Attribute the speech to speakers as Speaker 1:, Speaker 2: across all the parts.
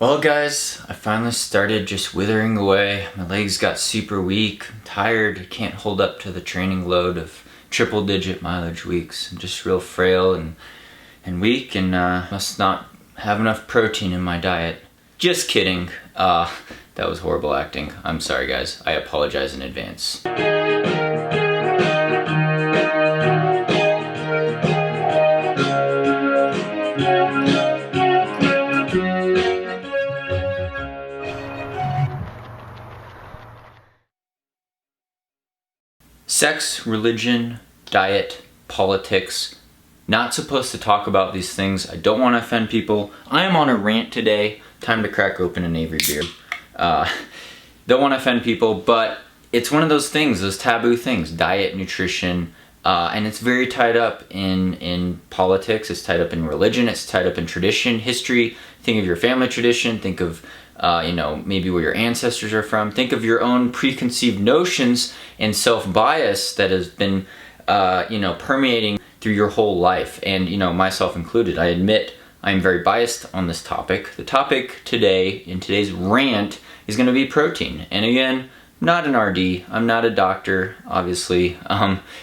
Speaker 1: Well guys, I finally started just withering away. My legs got super weak, I'm tired, can't hold up to the training load of triple digit mileage weeks. I'm just real frail and weak and must not have enough protein in my diet. Just kidding. That was horrible acting. I'm sorry guys, I apologize in advance. Sex, religion, diet, politics. Not supposed to talk about these things. I don't want to offend people. I am on a rant today. Time to crack open an Avery beer. Don't want to offend people, but it's one of those things, those taboo things, diet, nutrition, and it's very tied up in politics, it's tied up in religion, it's tied up in tradition, history. Think of your family tradition, think of maybe where your ancestors are from. Think of your own preconceived notions and self-bias that has been, permeating through your whole life. And, myself included. I admit I'm very biased on this topic. The topic today, in today's rant, is going to be protein. And again, I'm not an RD. I'm not a doctor, obviously.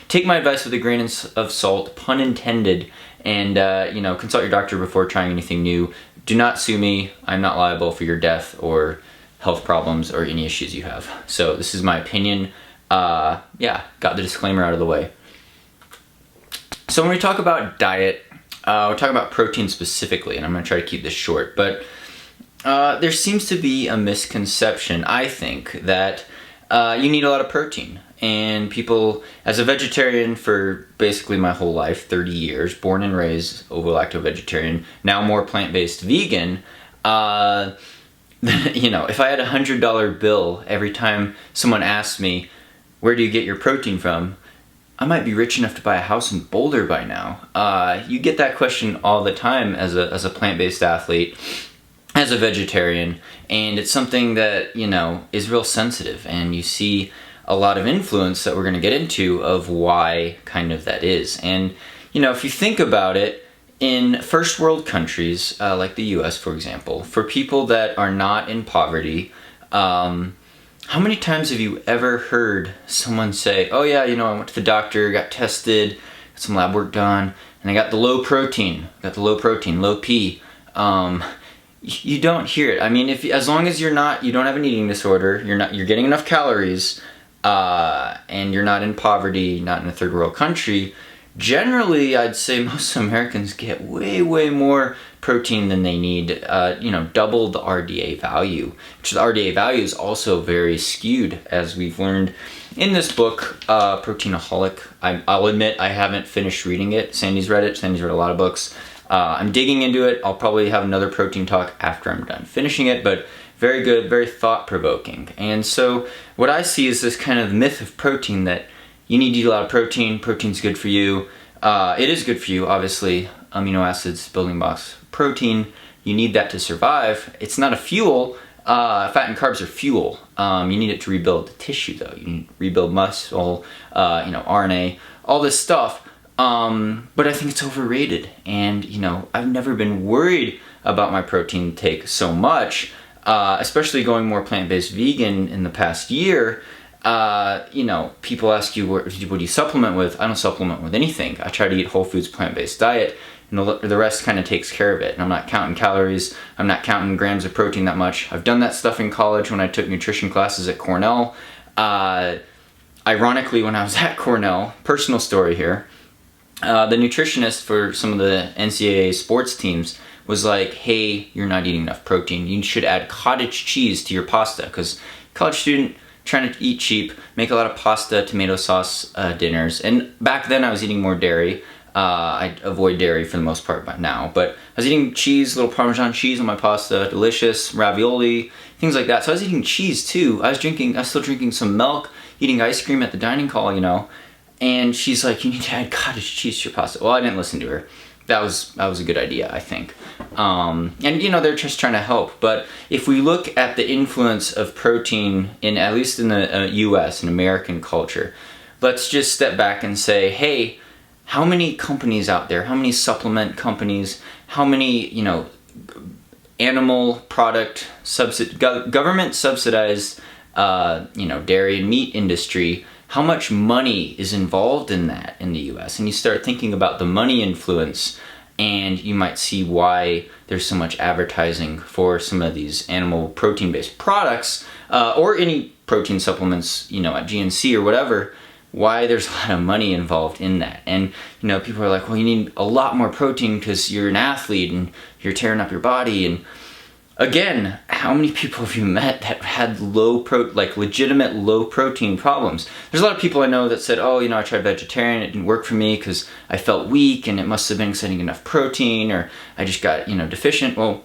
Speaker 1: Take my advice with a grain of salt, pun intended, and, consult your doctor before trying anything new. Do not sue me. I'm not liable for your death or health problems or any issues you have. So this is my opinion. Got the disclaimer out of the way. So when we talk about diet, we're talking about protein specifically, and I'm going to try to keep this short, but there seems to be a misconception, I think, that you need a lot of protein. And people, as a vegetarian for basically my whole life, 30 years, born and raised ovo-lacto-vegetarian, now more plant-based vegan, if I had a $100 bill every time someone asked me, where do you get your protein from? I might be rich enough to buy a house in Boulder by now. You get that question all the time as a plant-based athlete, as a vegetarian, and it's something that, is real sensitive, and you see a lot of influence that we're going to get into of why kind of that is. And, if you think about it, in first world countries, like the US, for example, for people that are not in poverty, how many times have you ever heard someone say, oh yeah, I went to the doctor, got tested, got some lab work done, and I got the low protein, low P. You don't hear it. I mean, as long as you don't have an eating disorder, you're getting enough calories, and you're not in poverty, not in a third world country, generally I'd say most Americans get way, way more protein than they need, double the RDA value, which the RDA value is also very skewed, as we've learned in this book, Proteinaholic. I'll admit I haven't finished reading it. Sandy's read it. Sandy's read a lot of books. I'm digging into it. I'll probably have another protein talk after I'm done finishing it, but very good, very thought-provoking. And so what I see is this kind of myth of protein that you need to eat a lot of protein, protein's good for you. It is good for you, obviously. Amino acids, building blocks, protein, you need that to survive. It's not a fuel. Fat and carbs are fuel. You need it to rebuild the tissue though. You need to rebuild muscle, RNA, all this stuff. But I think it's overrated. And, I've never been worried about my protein intake so much, especially going more plant-based vegan in the past year. People ask you, what do you supplement with? I don't supplement with anything. I try to eat whole foods, plant-based diet, and the rest kind of takes care of it. And I'm not counting calories. I'm not counting grams of protein that much. I've done that stuff in college when I took nutrition classes at Cornell. Ironically, when I was at Cornell, personal story here, the nutritionist for some of the NCAA sports teams was like, hey, you're not eating enough protein. You should add cottage cheese to your pasta, because college student trying to eat cheap, make a lot of pasta, tomato sauce dinners. And back then I was eating more dairy. I avoid dairy for the most part by now, but I was eating cheese, little Parmesan cheese on my pasta, delicious, ravioli, things like that. So I was eating cheese too. I was still drinking some milk, eating ice cream at the dining hall, and she's like, you need to add cottage cheese to your pasta. Well, I didn't listen to her. That was a good idea, I think. And they're just trying to help. But if we look at the influence of protein at least in the US and American culture, let's just step back and say, hey, how many companies out there, how many supplement companies, how many, animal product government subsidized, dairy and meat industry, how much money is involved in that in the US. And you start thinking about the money influence, and you might see why there's so much advertising for some of these animal protein-based products, or any protein supplements, at GNC or whatever, why there's a lot of money involved in that. And, people are like, well, you need a lot more protein because you're an athlete and you're tearing up your body. And again, how many people have you met that had legitimate low protein problems? There's a lot of people I know that said, oh, I tried vegetarian, it didn't work for me because I felt weak and it must have been getting enough protein, or I just got, deficient. Well,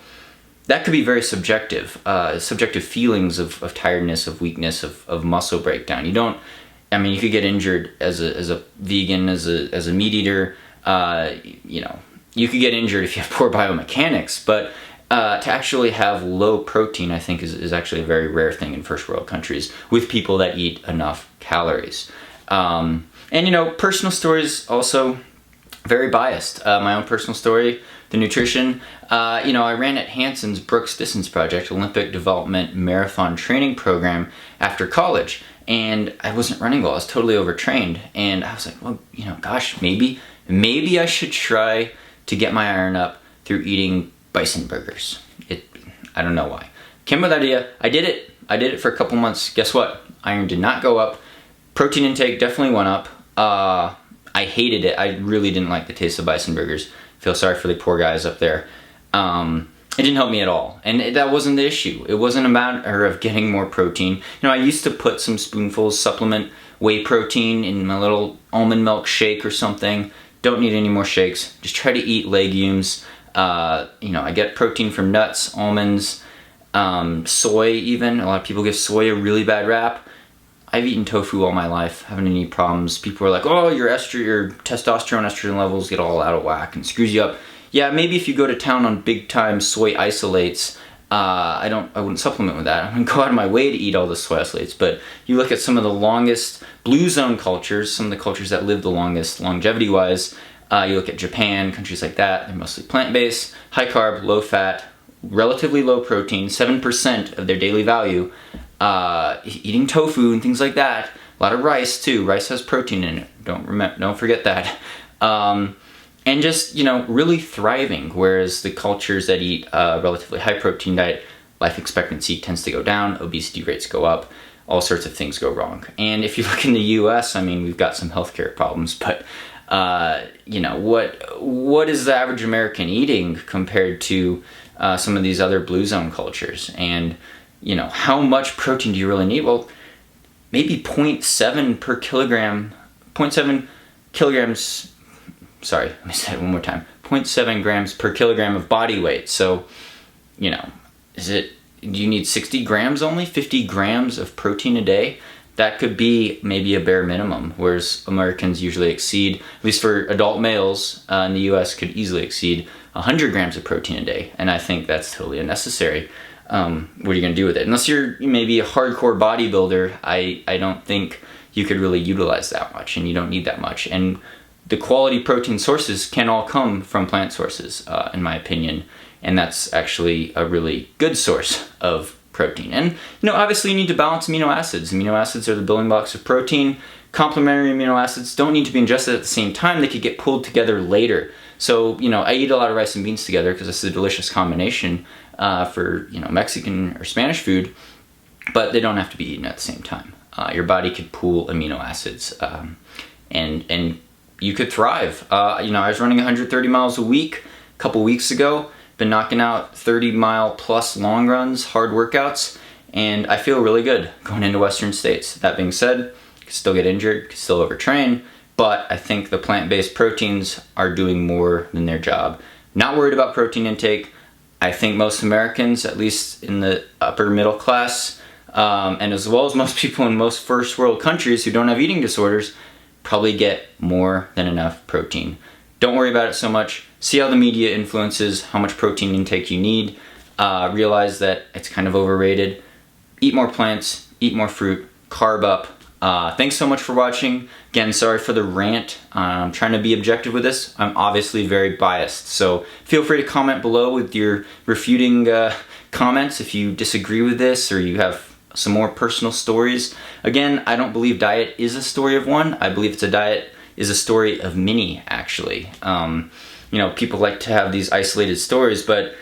Speaker 1: that could be very subjective, subjective feelings of tiredness, of weakness, of muscle breakdown. You could get injured as a vegan, as a meat eater, you could get injured if you have poor biomechanics, but to actually have low protein, I think, is actually a very rare thing in first world countries with people that eat enough calories. Personal stories also very biased. My own personal story, the nutrition. I ran at Hanson's Brooks Distance Project, Olympic Development Marathon Training Program after college. And I wasn't running well. I was totally overtrained. And I was like, well, gosh, maybe I should try to get my iron up through eating Bison Burgers. I don't know why. Came up with the idea. I did it for a couple months. Guess what? Iron did not go up. Protein intake definitely went up. I hated it. I really didn't like the taste of Bison Burgers. Feel sorry for the poor guys up there. It didn't help me at all. And that wasn't the issue. It wasn't a matter of getting more protein. I used to put some spoonfuls supplement whey protein in my little almond milk shake or something. Don't need any more shakes. Just try to eat legumes. I get protein from nuts, almonds, soy even. A lot of people give soy a really bad rap. I've eaten tofu all my life, haven't any problems. People are like, oh, your testosterone, estrogen levels get all out of whack and screws you up. Yeah, maybe if you go to town on big time soy isolates, I wouldn't supplement with that. I wouldn't go out of my way to eat all the soy isolates, but you look at some of the longest blue zone cultures, some of the cultures that live the longest longevity-wise. You look at Japan, countries like that, they're mostly plant-based, high carb, low fat, relatively low protein, 7% of their daily value, eating tofu and things like that. A lot of rice too. Rice has protein in it. Don't forget that. And just, really thriving, whereas the cultures that eat a relatively high protein diet, life expectancy tends to go down, obesity rates go up, all sorts of things go wrong. And if you look in the US, we've got some healthcare problems, but what is the average American eating compared to some of these other blue zone cultures? And how much protein do you really need? Well, maybe 0.7 per kilogram, 0.7 kilograms, sorry, let me say it one more time, 0.7 grams per kilogram of body weight. So, do you need 60 grams only, 50 grams of protein a day? That could be maybe a bare minimum, whereas Americans usually exceed, at least for adult males in the US, could easily exceed 100 grams of protein a day. And I think that's totally unnecessary. What are you going to do with it? Unless you're maybe a hardcore bodybuilder, I don't think you could really utilize that much, and you don't need that much. And the quality protein sources can all come from plant sources, in my opinion. And that's actually a really good source of protein. And, obviously you need to balance amino acids. Amino acids are the building blocks of protein. Complementary amino acids don't need to be ingested at the same time. They could get pulled together later. So, I eat a lot of rice and beans together because it's a delicious combination for, Mexican or Spanish food, but they don't have to be eaten at the same time. Your body could pool amino acids, and you could thrive. I was running 130 miles a week a couple weeks ago. Been knocking out 30-mile plus long runs, hard workouts, and I feel really good going into Western states. That being said, could still get injured, could still overtrain, but I think the plant-based proteins are doing more than their job. Not worried about protein intake. I think most Americans, at least in the upper middle class, and as well as most people in most first world countries who don't have eating disorders, probably get more than enough protein. Don't worry about it so much. See how the media influences how much protein intake you need. Realize that it's kind of overrated. Eat more plants, eat more fruit, carb up. Thanks so much for watching. Again, sorry for the rant. I'm trying to be objective with this. I'm obviously very biased, so feel free to comment below with your refuting comments if you disagree with this or you have some more personal stories. Again, I don't believe diet is a story of one. I believe diet is a story of many, actually. You know, people like to have these isolated stories, but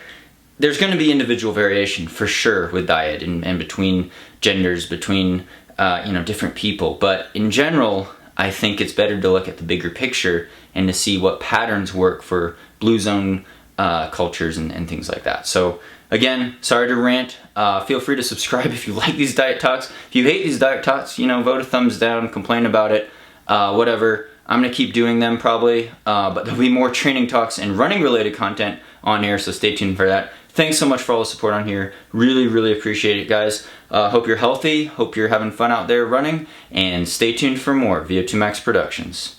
Speaker 1: there's going to be individual variation for sure with diet and between genders, between you know, different people. But in general, I think it's better to look at the bigger picture and to see what patterns work for blue zone cultures and things like that. So again, sorry to rant. Feel free to subscribe if you like these diet talks. If you hate these diet talks, you know, vote a thumbs down, complain about it, whatever. I'm gonna keep doing them probably, but there'll be more training talks and running related content on here, so stay tuned for that. Thanks so much for all the support on here. Really, really appreciate it, guys. Hope you're healthy, hope you're having fun out there running, and stay tuned for more VO2 Max Productions.